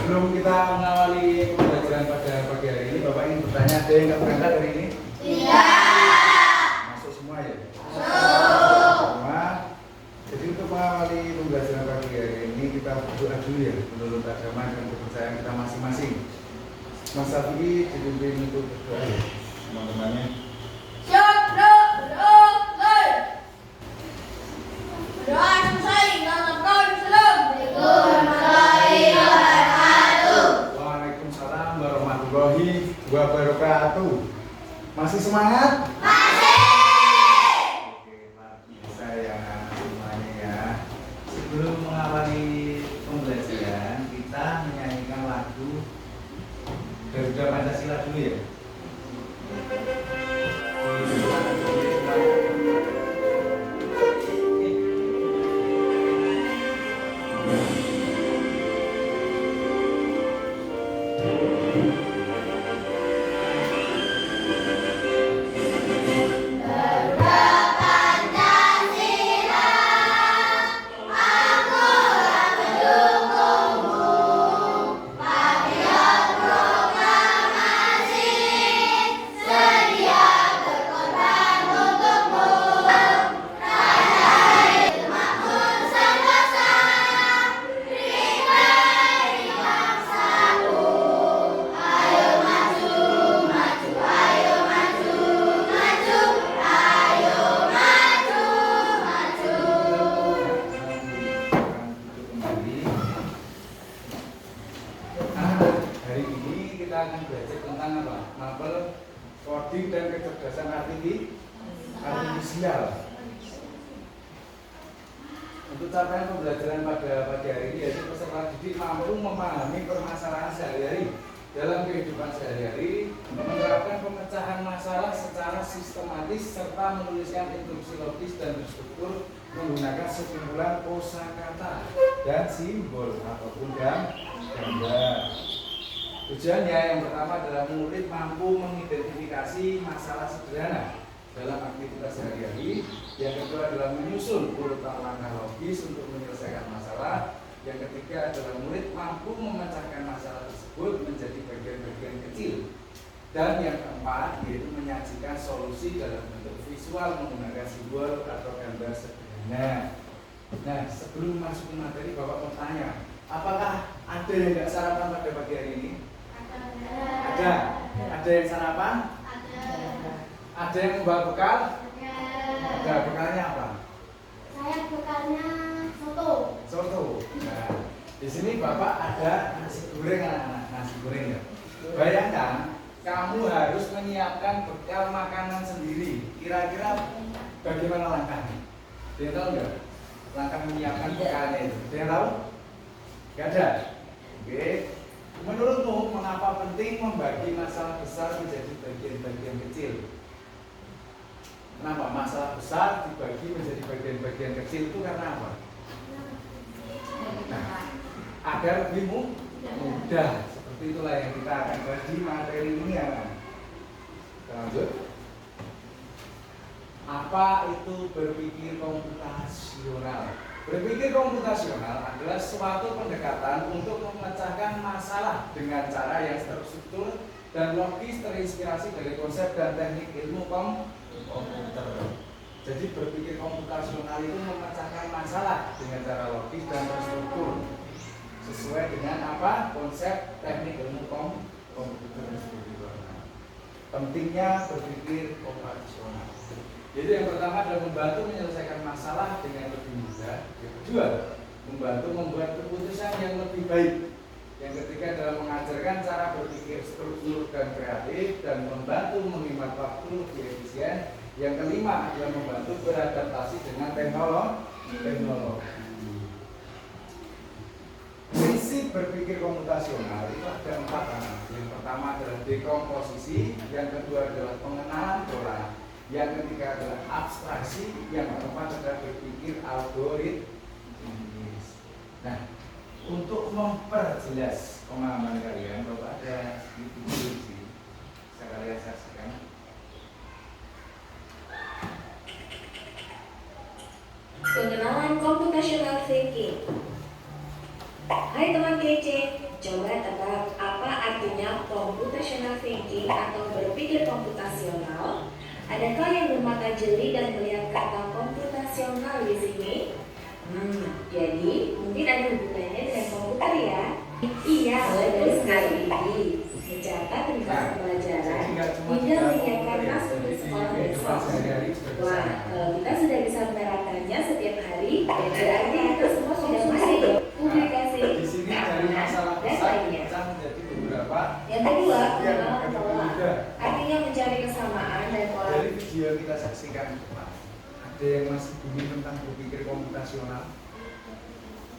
Sebelum kita mengawali pembelajaran pada pagi hari ini, Bapak ingin bertanya, ada yang nggak berangkat hari ini? Tidak. Masuk semua ya? Masuk. Semua. Jadi untuk mengawali pembelajaran pagi hari ini, kita berdoa dulu ya, menurut agama dan kepercayaan kita masing-masing. Mas Safi dipimpin untuk berdoa ya, teman-temannya. Siap, berdoa. Berdoa selesai. Dalam kau salam. Waalaikumsalam warahmatullahi wabarakatuh. Masih semangat? Masih. Oke, bisa ya semuanya ya. Sebelum mengawali pembelajaran, kita menyanyikan lagu Garuda Pancasila dulu ya. Hari ini kita akan belajar tentang apa? Mapel, coding dan kecerdasan artifisial. Untuk capaian pembelajaran pada pagi hari ini, yaitu peserta didik mampu memahami permasalahan sehari-hari dalam kehidupan sehari-hari, menerapkan pemecahan masalah secara sistematis serta menuliskan instruksi logis dan terstruktur menggunakan sekumpulan kosakata dan simbol ataupun gambar. Tujuannya yang pertama adalah murid mampu mengidentifikasi masalah sederhana dalam aktivitas sehari-hari. Yang kedua adalah menyusun urutan langkah logis untuk menyelesaikan masalah. Yang ketiga adalah murid mampu memecahkan masalah tersebut menjadi bagian-bagian kecil. Dan yang keempat yaitu menyajikan solusi dalam bentuk visual menggunakan simbol atau gambar sederhana. Nah, sebelum masuk ke materi, Bapak mau tanya, apakah ada yang tidak sarapan pada pagi hari ini? Ada. Ada yang sarapan? Ada yang membawa bekal? Ada. Bekalnya apa? Saya bekalnya soto. Soto. Nah, di sini Bapak ada nasi goreng anak-anak, nasi goreng ya. Bayangkan kamu harus menyiapkan bekal makanan sendiri. Kira-kira bagaimana langkahnya? Dia tahu nggak? Langkah menyiapkan bekalnya itu. Dia tahu? Gak ada. Oke. Menurutmu mengapa penting membagi masalah besar menjadi bagian-bagian kecil? Kenapa masalah besar dibagi menjadi bagian-bagian kecil itu karena apa? Nah, agar lebih mudah. Seperti itulah yang kita akan bahas di materi ini ya. Kita lanjut. Apa itu berpikir komputasional? Berpikir komputasional adalah suatu pendekatan untuk memecahkan masalah dengan cara yang terstruktur dan logis terinspirasi dari konsep dan teknik ilmu komputer. Jadi berpikir komputasional itu memecahkan masalah dengan cara logis dan terstruktur sesuai dengan apa? Konsep teknik ilmu komputer seperti itu. Pentingnya berpikir komputasional. Jadi yang pertama adalah membantu menyelesaikan masalah dengan lebih mudah. Yang kedua, membantu membuat keputusan yang lebih baik. Yang ketiga adalah mengajarkan cara berpikir struktur dan kreatif dan membantu menghemat waktu lebih efisien. Yang kelima adalah membantu beradaptasi dengan teknologi. Prinsip berpikir komputasional itu ada 4. Yang pertama adalah dekomposisi, yang kedua adalah pengenalan pola, yang ketiga adalah abstraksi, yang keempat adalah berpikir algoritmis. Nah, untuk memperjelas pemahaman kalian, Bapak ada video sih. Bisa kalian saksikan. Pengenalan computational thinking. Hai teman kece, Coba tebak apa artinya computational thinking atau berpikir komputasional? Adakah yang bermata jeli dan melihat kata komputasional di sini? Jadi mungkin ada hubungannya dengan komputer ya? Iya, betul sekali. Mencatat ringkas pelajaran hingga menyiapkan masuk ke sekolah besok. Wah, kalau kita sudah bisa menerapkannya setiap hari, berarti kita semua sudah masuk publikasi, di sini dari masalah dan besar lainnya. pecah menjadi beberapa. Yang kedua, Yang mengenal pola. ketiga, Artinya mencari kesamaan dan pola. dari video yang kita saksikan Pak, ada yang masih bingung tentang berpikir komputasional.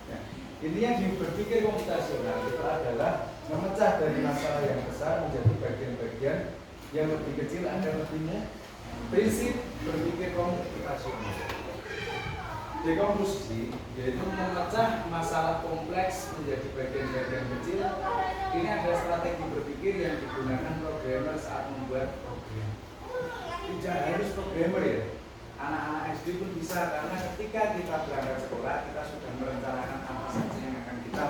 Ya, intinya di berpikir komputasional itu adalah memecah dari masalah yang besar menjadi bagian-bagian yang lebih kecil agar lebih mudah. Prinsip berpikir komputasional. Dekomposisi yaitu memecah masalah kompleks menjadi bagian-bagian kecil. Ini adalah strategi berpikir yang digunakan programmer saat membuat program. Tidak harus programmer ya. Anak-anak SD pun bisa, karena ketika kita berangkat sekolah kita sudah merencanakan apa saja yang akan kita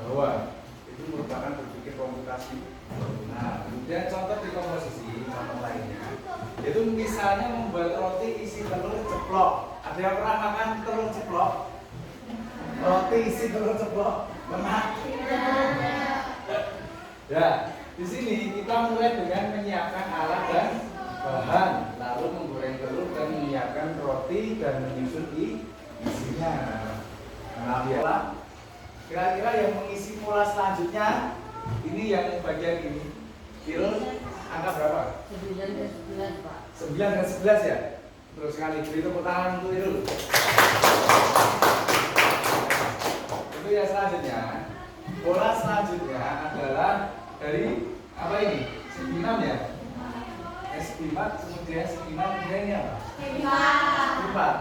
bawa. Itu merupakan berpikir komputasi. Nah, kemudian contoh dekomposisi, contoh lainnya, itu misalnya membuat roti isi telur ceplok. Ada yang pernah makan telur ceplok? Roti isi telur ceplok, pernah? Ya, di sini kita mulai dengan menyiapkan alat dan bahan, lalu menggoreng telur dan menyiapkan roti dan menyusun isinya. Nah, biarlah. Kira-kira yang mengisi pola selanjutnya, ini yang bagian ini. Kira angka berapa? 9 dan 11, Pak. 9 dan 11 ya? Terus sekali beri tepuk tangan untuk itu. Itu yang selanjutnya. Pola selanjutnya adalah dari apa ini? Spinam ya? Spinam, kemudian spinam, kemudian ini apa? Lipat.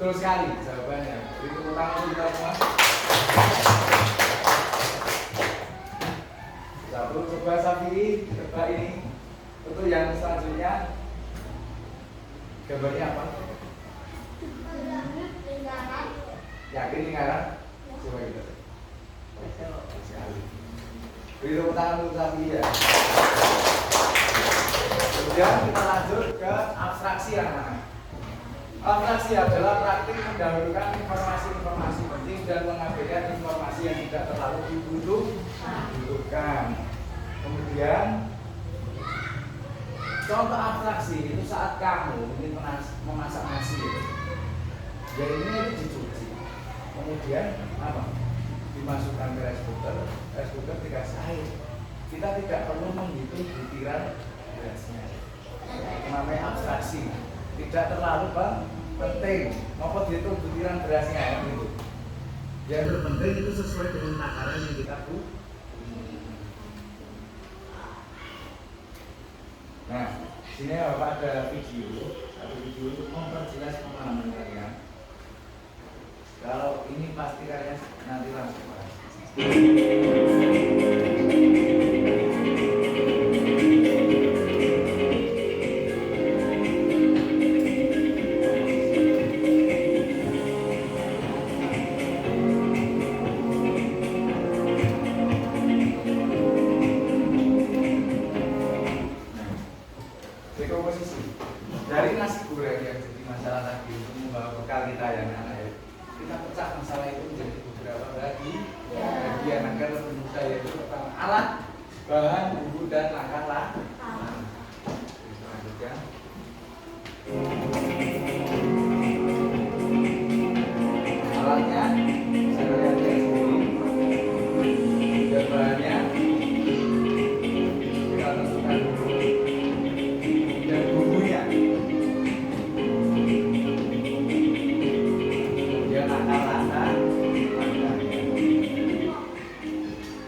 Terus sekali jawabannya. Beri tepuk tangan untuk kita semua. Satu, coba Safi, coba ini. Untuk yang selanjutnya. Gambarnya apa? Yakin lingkaran? Coba kita. Sekali. Beri tepuk tangan untuk Safi ya. Kemudian kita lanjut ke abstraksi anak-anak. Abstraksi adalah praktik mendahulukan informasi-informasi penting dan mengabaikan informasi yang tidak terlalu dibutuhkan. Kemudian contoh abstraksi itu saat kamu ingin memasak nasi, ya ini itu dicuci, kemudian apa? Dimasukkan ke rice cooker dikasih air. Kita tidak perlu menghitung butiran berasnya. Itu namanya abstraksi. Tidak terlalu penting apa dihitung butiran berasnya gitu. Yang terpenting itu sesuai dengan takaran yang kita butuh. Nah, sini Bapak ada satu video untuk memperjelas pemahaman kalian. Kalau ini pasti kalian nanti langsung paham. Dekomposisi dari nasi goreng yang jadi masalah tadi untuk membawa bekal kita yang anak, kita pecah masalah itu menjadi beberapa bagian agar lebih mudah, yaitu pertama alat, bahan, bumbu dan langkah. Selanjutnya alatnya saya lihat ya sendiri, dan bahannya kita tentukan dulu. Dan bumbunya, kemudian langkah-langkah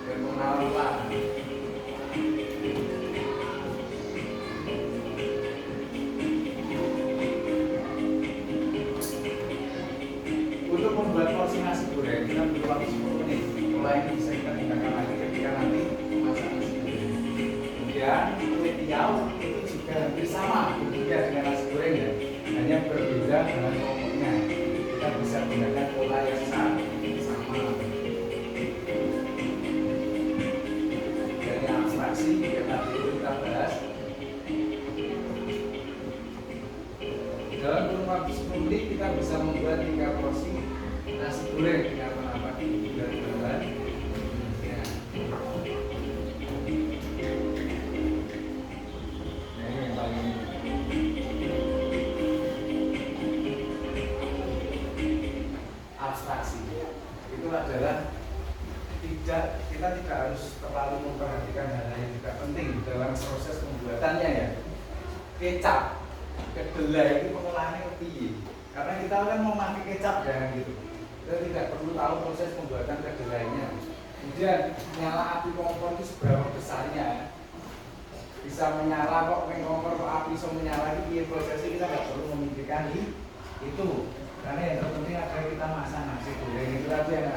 dan pengenalan. Untuk membuat porsi nasi goreng kita butuh waktu 10 menit. Mulai ini bisa kita gunakan lagi ketika nanti masak nasi goreng. Kemudian kue tiaw itu juga hampir sama bentuknya dengan nasi goreng ya, hanya berbeda dengan pokoknya. Kita bisa gunakan pola yang sama. bisa membuat 3 porsi nasi goreng dengan menambah bulan-bulan. Ya. Nah, ini yang paling abstraksi. Itu adalah kita tidak harus terlalu memperhatikan hal yang juga penting dalam proses pembuatannya ya. Kecap, kedelai itu pengolahannya kepiye? Karena kita kan mau pakai kecap kan gitu. Kita tidak perlu tahu proses pembuatan kedelainya. Kemudian nyala api kompor itu seberapa besarnya? Bisa menyala kok kompor kok api bisa menyala itu prosesnya kita nggak perlu memikirkan itu. Karena yang terpenting adalah kita masak nasi goreng itu aja yang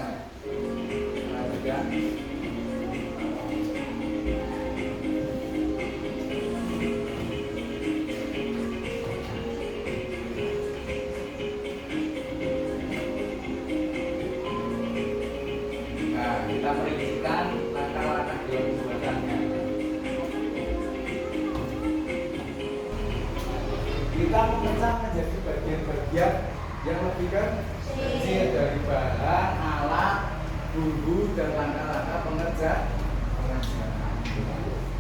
lanjutkan. Nah, kita perincikan langkah-langkah dalam pembuatannya. Kita memecah menjadi bagian-bagian yang lebih kecil dari bahan, alat, bumbu dan langkah-langkah pengerjaan.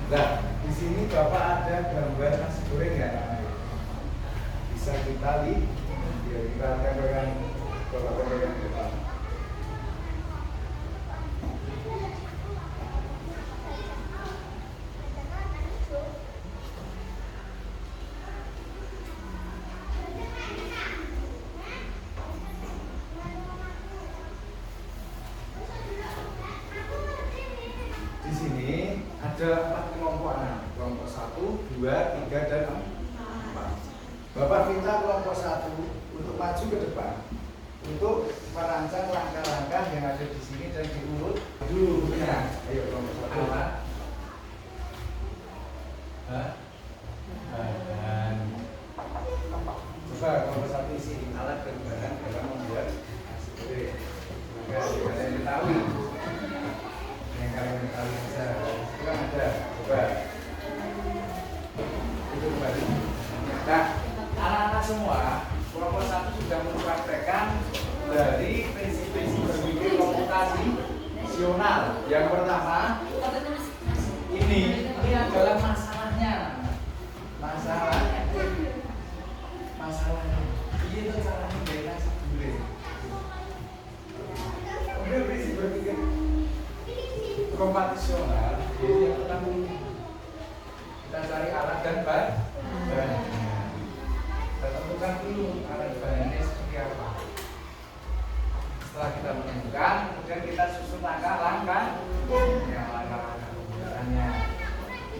Nah, di sini Bapak ada gambar nasi goreng ya, bisa kita lihat. Ya, kita akan pegang Bapak pegang depan. Ada 4 kelompok anak, kelompok 1, 2, 3, dan 4. Bapak minta kelompok 1 untuk maju ke depan untuk merancang langkah-langkah yang ada di sini dan diurut dulu. Ya, ayo kelompok 1. Bahan. Coba kelompok 1 isi alat dan bahan dalam membuat nasi goreng. Maka kalian ketahui. Yang kalian ketahui saja. Kan ada, coba itu kembali. Nah, anak-anak semua kelompok 1 sudah mempraktekkan dari prinsip-prinsip berpikir komputasional. Yang pertama, ini adalah masalahnya. Masalahnya ini itu caranya dari nasi goreng. Kemudian prinsip berpikir komputasional. Jadi yang pertama kita cari alat dan bahannya. Kita tentukan dulu alat bahannya seperti apa. Setelah kita menemukan, kemudian kita susun langkah-langkah. Ya, langkah-langkah penggunaannya.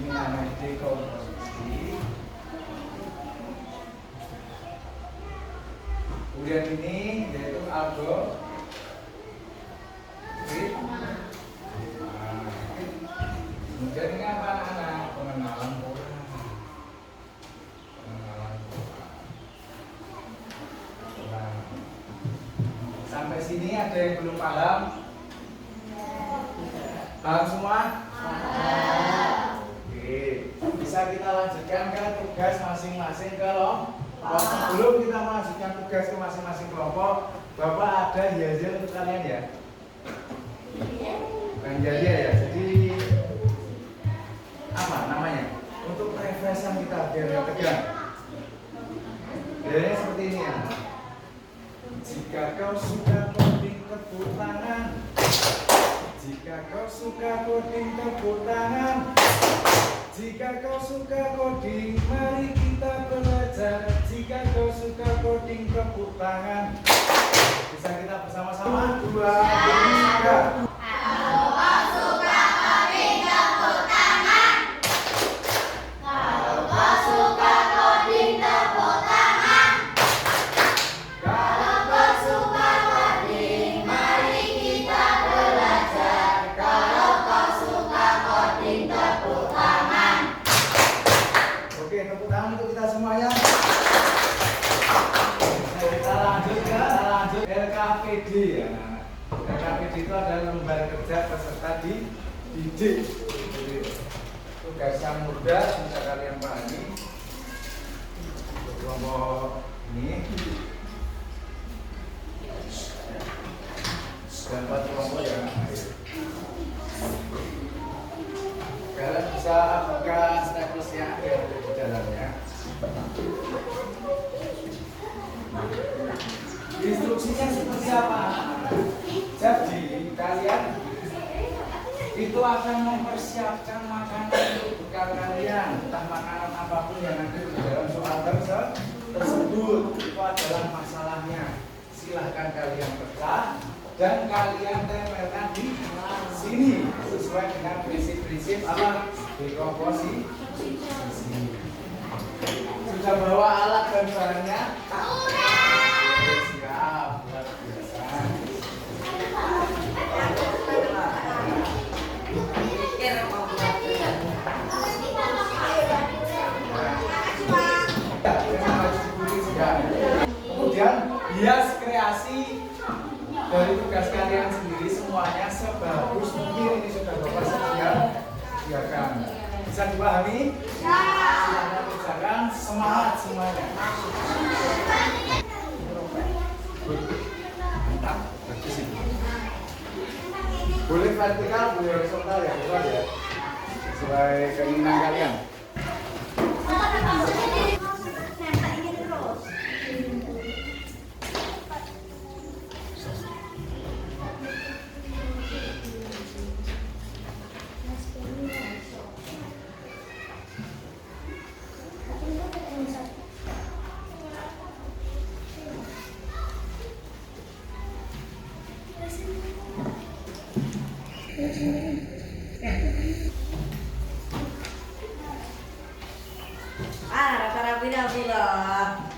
Ini namanya dekomposisi. Kemudian ini yaitu algoritma. Kemudian ini apa anak-anak? Pengenalan pola. Sampai sini ada yang belum paham? Paham semua? Oke, bisa kita lanjutkan ke tugas masing-masing kelompok. Sebelum kita melanjutkan tugas ke masing-masing kelompok, Bapak ada hiasan untuk kalian ya? Bukan jadi ya, jadi apa namanya? Untuk refreshing kita biar nggak tegang. Biasanya seperti ini ya. Jika kau suka coding tepuk tangan. Jika kau suka coding tepuk tangan. Jika kau suka coding, mari kita belajar. Jika kau suka coding tepuk tangan. Bisa kita bersama-sama? 2, 3. LKPD ya. LKPD itu adalah lembar kerja peserta didik. Jadi, tugas yang mudah bisa kalian pahami. Kelompok ini dan 4 kelompok yang akhir. Kalian bisa buka stapelsnya yang ada di dalamnya. Instruksinya seperti apa? Jadi kalian itu akan mempersiapkan makanan untuk bekal kalian, entah makanan apapun yang ada di dalam soal tersebut. Itu adalah masalahnya. Silahkan kalian pecah dan kalian tempelkan di sini sesuai dengan prinsip-prinsip apa dekomposisi. Sudah bawa alat dan barangnya? Siap, luar biasa. Kemudian hias kreasi dari tugas kalian sendiri semuanya sebagus mungkin. Ini sudah Bapak sediakan. Bisa dipahami? Silahkan kerjakan, semangat semuanya. Mantap, bagus ini. Boleh vertikal, boleh horizontal ya, bebas ya. Sesuai keinginan kalian. Rapi-rapi lah.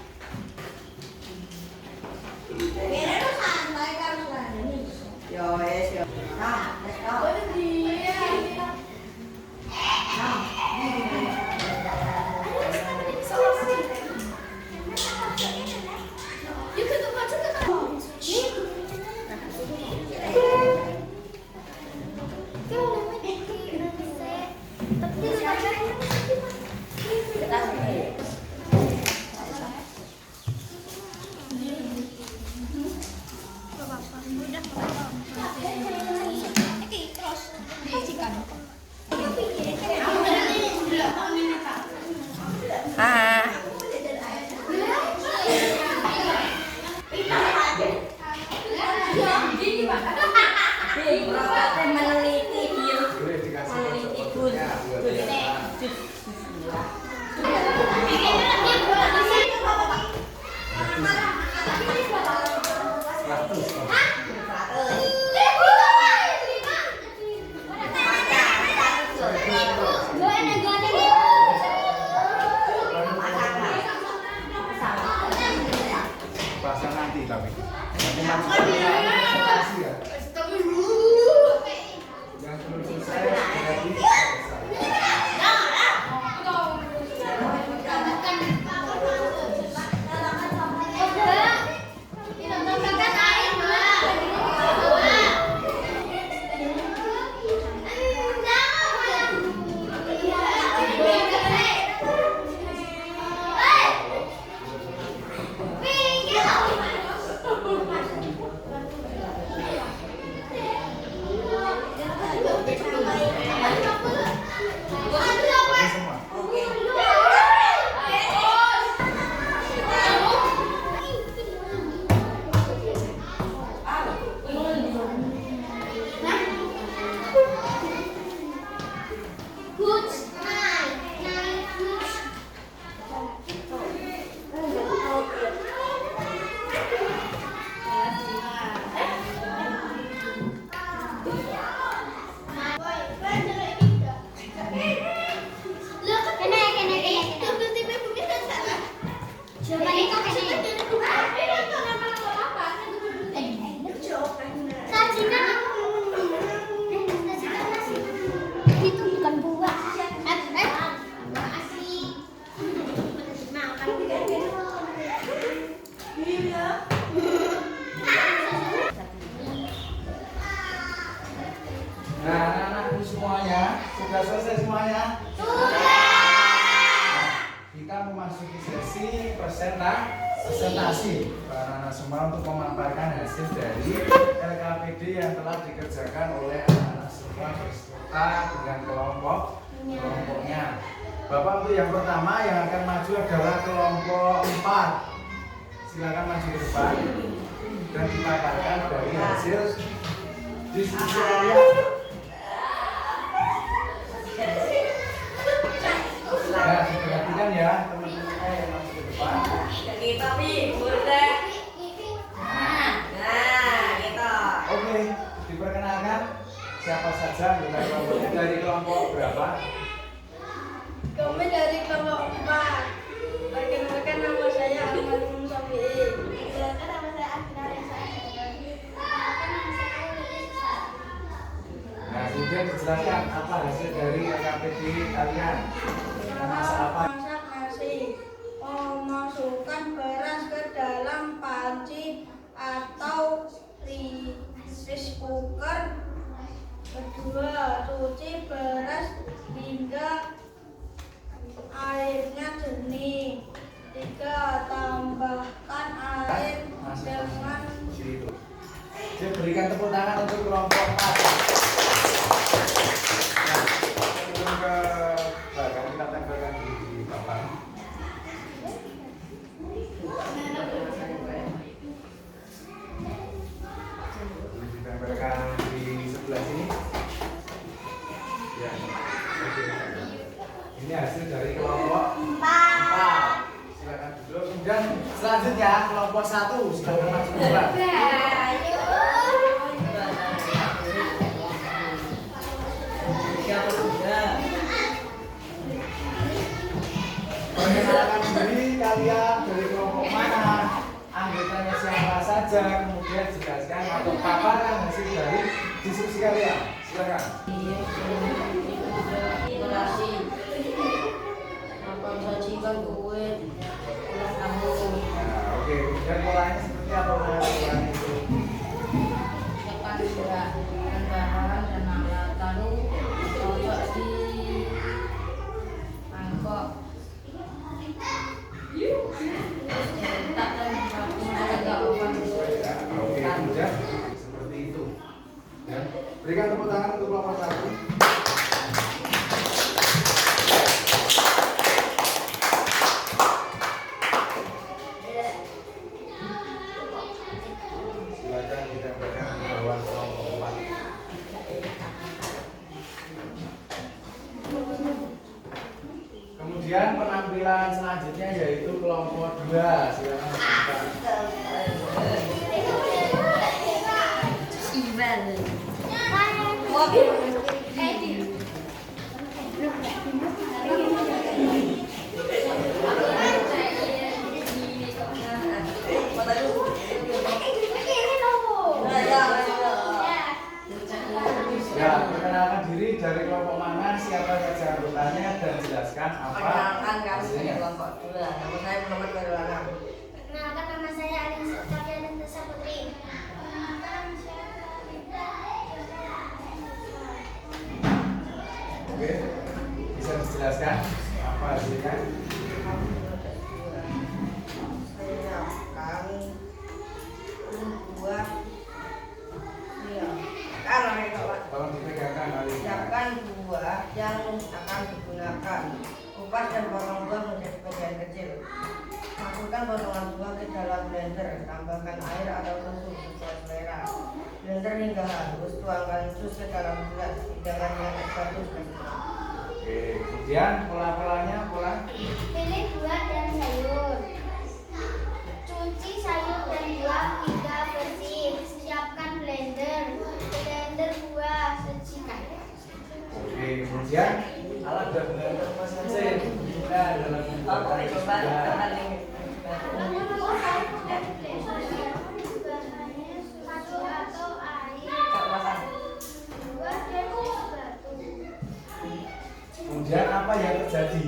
Yo, yo. Nah, let's go. Sudah selesai semuanya? Sudah. Kita memasuki sesi presentasi para anak semua untuk memaparkan hasil dari LKP KPD yang telah dikerjakan oleh anak-anak semua beserta dengan kelompoknya. Bapak untuk yang pertama yang akan maju adalah kelompok 4. Silakan maju ke depan dan dipaparkan dari hasil diskusi kalian. Nah, diperhatikan ya teman-teman yang maju ke depan. Kita udah. Nah, kita. Oke, diperkenalkan siapa saja kelompoknya dari kelompok berapa? Kami dari kelompok 4. Perkenalkan nama saya Ahmad Musafi'i. Perkenalkan nama saya Akina Reza. Perkenalkan nama saya Lili Susa. Nah, kemudian dijelaskan apa hasil dari KPD kalian. Masak apa? Masak nasi. Memasukkan beras ke dalam panci atau rice cooker. Kedua, cuci beras hingga airnya jernih. 3, tambahkan air dengan Itu. Jadi berikan tepuk tangan untuk kelompok 4. Nah, turun ke belakang kita tempelkan di papan. Ditempelkan di sebelah sini. Ya. Oke. Ini hasil dari kelompok 4. Silakan duduk. Kemudian selanjutnya kelompok 1 silakan maju ke depan. Perkenalkan diri kalian dari kelompok mana, anggotanya siapa saja, kemudian jelaskan atau paparkan hasil dari diskusi kalian. Silakan. Dekorasi. Apa sajikan kue ulang tahun. Nah, oke. Kemudian polanya seperti apa polanya itu? Siapkan juga bahan dan alat lalu cocok di mangkok. Cetak dan menjaga oven. Ya, oke. Kemudian seperti itu. Ya. Berikan tepuk tangan untuk kelompok 1. Silakan ditempelkan di bawah kelompok 4. Kemudian penampilan selanjutnya yaitu kelompok 2. Silakan dibuka. Ya, perkenalkan diri dari kelompok mana, siapa saja anggotanya dan jelaskan apa Perkenalkan kami dari hasilnya. kelompok 2. Nama saya Muhammad Barulana. Perkenalkan nama saya Alin Sofia dan Tessa Putri. Perkenalkan nama saya Rita. Oke, bisa dijelaskan apa hasilnya? Siapkan buah. Iya. Karena Tolong dipegangkan Alin. siapkan buah yang akan digunakan. Kupas dan potong buah menjadi bagian kecil. Masukkan potongan buah ke dalam blender. Tambahkan air atau susu sesuai selera. Blender hingga halus. Tuangkan jus ke dalam gelas. Hidangan yang bagus. Oke, kemudian pola-polanya pola. Pilih buah dan sayur. Cuci sayur dan buah hingga bersih. Siapkan blender. Blender buah sajikan. Oke, kemudian alat dan blender masing-masing. Nah, dalam pembuatan juga. Namun buah dan blender bahannya susu atau air. Buah dan batu. Kemudian apa yang terjadi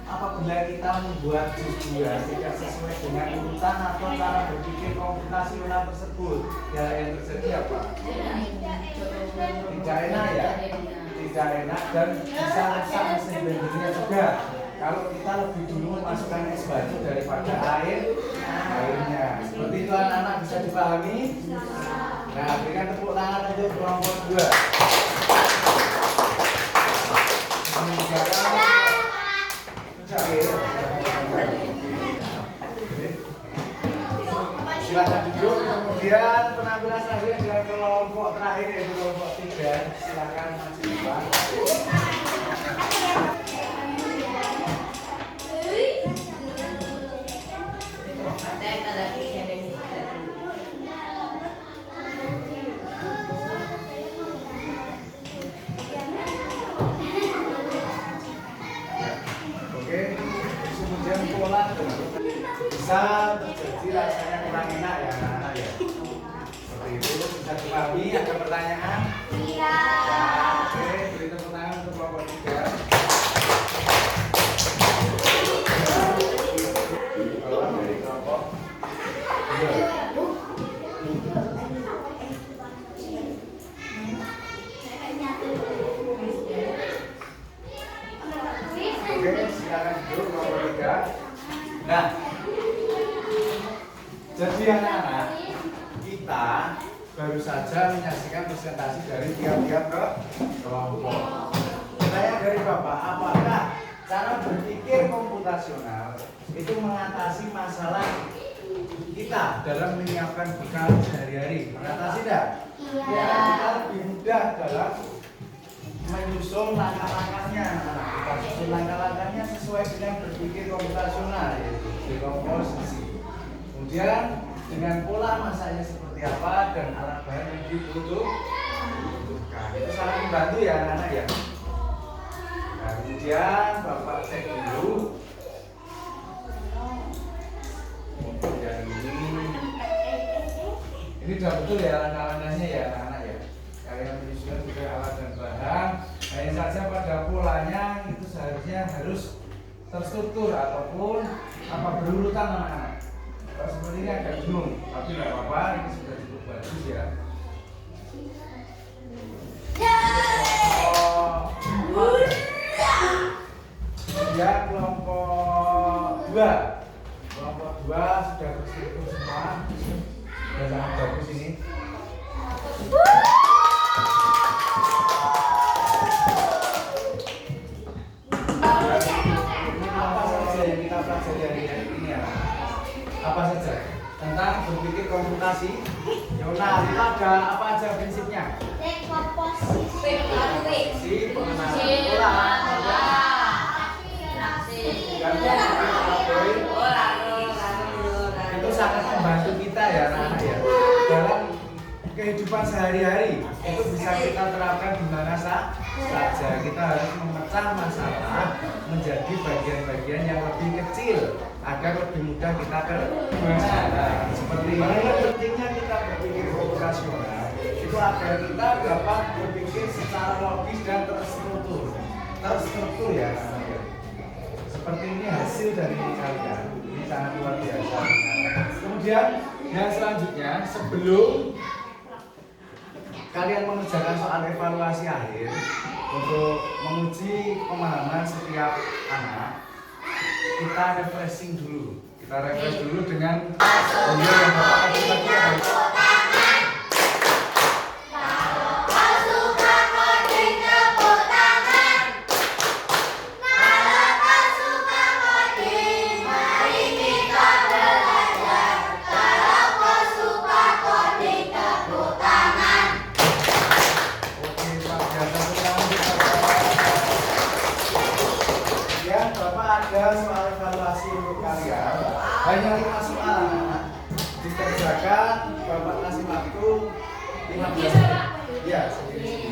apabila kita membuat jus buah tidak sesuai dengan urutan atau cara berpikir komputasional tersebut? Ya, yang terjadi apa? Tidak enak ya, tidak enak dan bisa rusak mesin blendernya juga. Kalau kita lebih dulu memasukkan es batu daripada airnya. Seperti itu anak-anak bisa dipahami? Nah, berikan tepuk tangan untuk kelompok 2. Silakan duduk. Kemudian penampilan selanjutnya adalah kelompok terakhir yaitu kelompok 3. Silakan maju depan. Oke, kemudian pola bisa terjadi rasanya kurang enak ya anak-anak ya. Seperti itu bisa dipahami. Ada pertanyaan? Iya. Oke, beri tepuk tangan untuk kelompok 3. Kalau dari kelompok 2. Oke, silakan duduk kelompok 3. Nah, jadi anak-anak, kita baru saja menyaksikan presentasi dari tiap-tiap kelompok. Pertanyaan dari Bapak, apakah cara berpikir komputasional itu mengatasi masalah kita dalam menyiapkan bekal sehari-hari? Mengatasi tidak? Iya. Ya, kita lebih mudah dalam menyusun langkah-langkahnya. Kita susun langkah-langkahnya sesuai dengan berpikir komputasional, yaitu dekomposisi. Kemudian dengan pola masaknya seperti apa dan alat bahan yang dibutuhkan. Itu sangat membantu ya anak-anak ya. Nah, kemudian Bapak cek dulu. Kemudian ini sudah betul ya langkah-langkahnya ya anak-anak ya. Kalian menyusun juga alat dan bahan. Hanya saja pada polanya itu seharusnya harus terstruktur ataupun berurutan anak-anak. Kalau seperti ini agak bingung, tapi nggak apa-apa, ini sudah cukup bagus ya. Ya, kelompok 2. Kelompok 2 sudah terstruktur semua. Sudah sangat bagus ini. Apa saja yang kita pelajari hari ini ya? Apa saja? Tentang berpikir komputasi. Nah, itu ada apa aja prinsipnya? Dekomposisi. Si pengenalan pola. Itu sangat membantu kita ya anak-anak ya. Dalam kehidupan sehari-hari itu bisa kita terapkan di mana saja. Kita harus memecah masalah menjadi bagian-bagian yang lebih kecil agar lebih mudah kita kerjakan. Seperti ini pentingnya kita berpikir komputasional itu agar kita dapat berpikir secara logis dan terstruktur ya. Seperti ini hasil dari kalian, ini sangat luar biasa. Kemudian yang selanjutnya sebelum kalian mengerjakan soal evaluasi akhir untuk menguji pemahaman setiap anak, kita refreshing dulu. Kita refresh dulu dengan video yang Bapak kasih tadi ya. Ada soal evaluasi untuk kalian, hanya 5 soal dikerjakan. Bapak kasih waktu 15 menit. Ya, sendiri.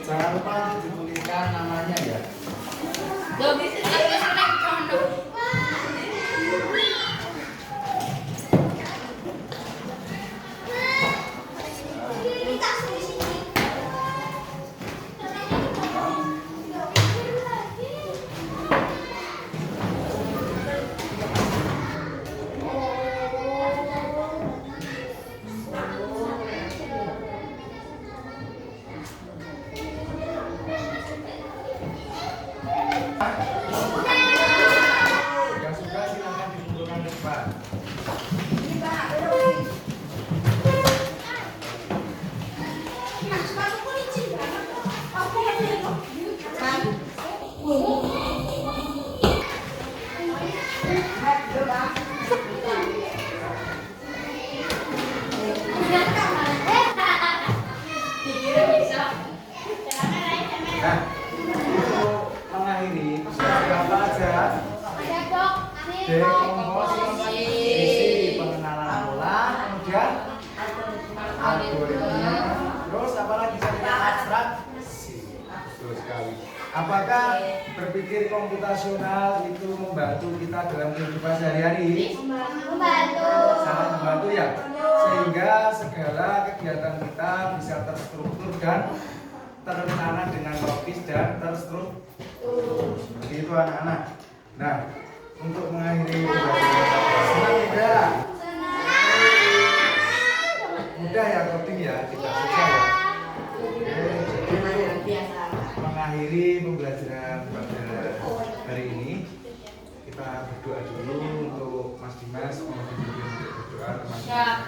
Jangan lupa dituliskan namanya ya. Apakah berpikir komputasional itu membantu kita dalam kehidupan sehari-hari? Membantu. Sangat membantu ya. Sehingga segala kegiatan kita bisa terstruktur dan terencana dengan logis dan terstruktur. Seperti itu anak-anak. Nah, untuk mengakhiri senang tidak? Mudah ya coding ya, tidak susah ya. Mengakhiri pembelajaran pada hari ini, kita berdoa dulu untuk Mas Dimas, mau dibimbing untuk berdoa teman-teman.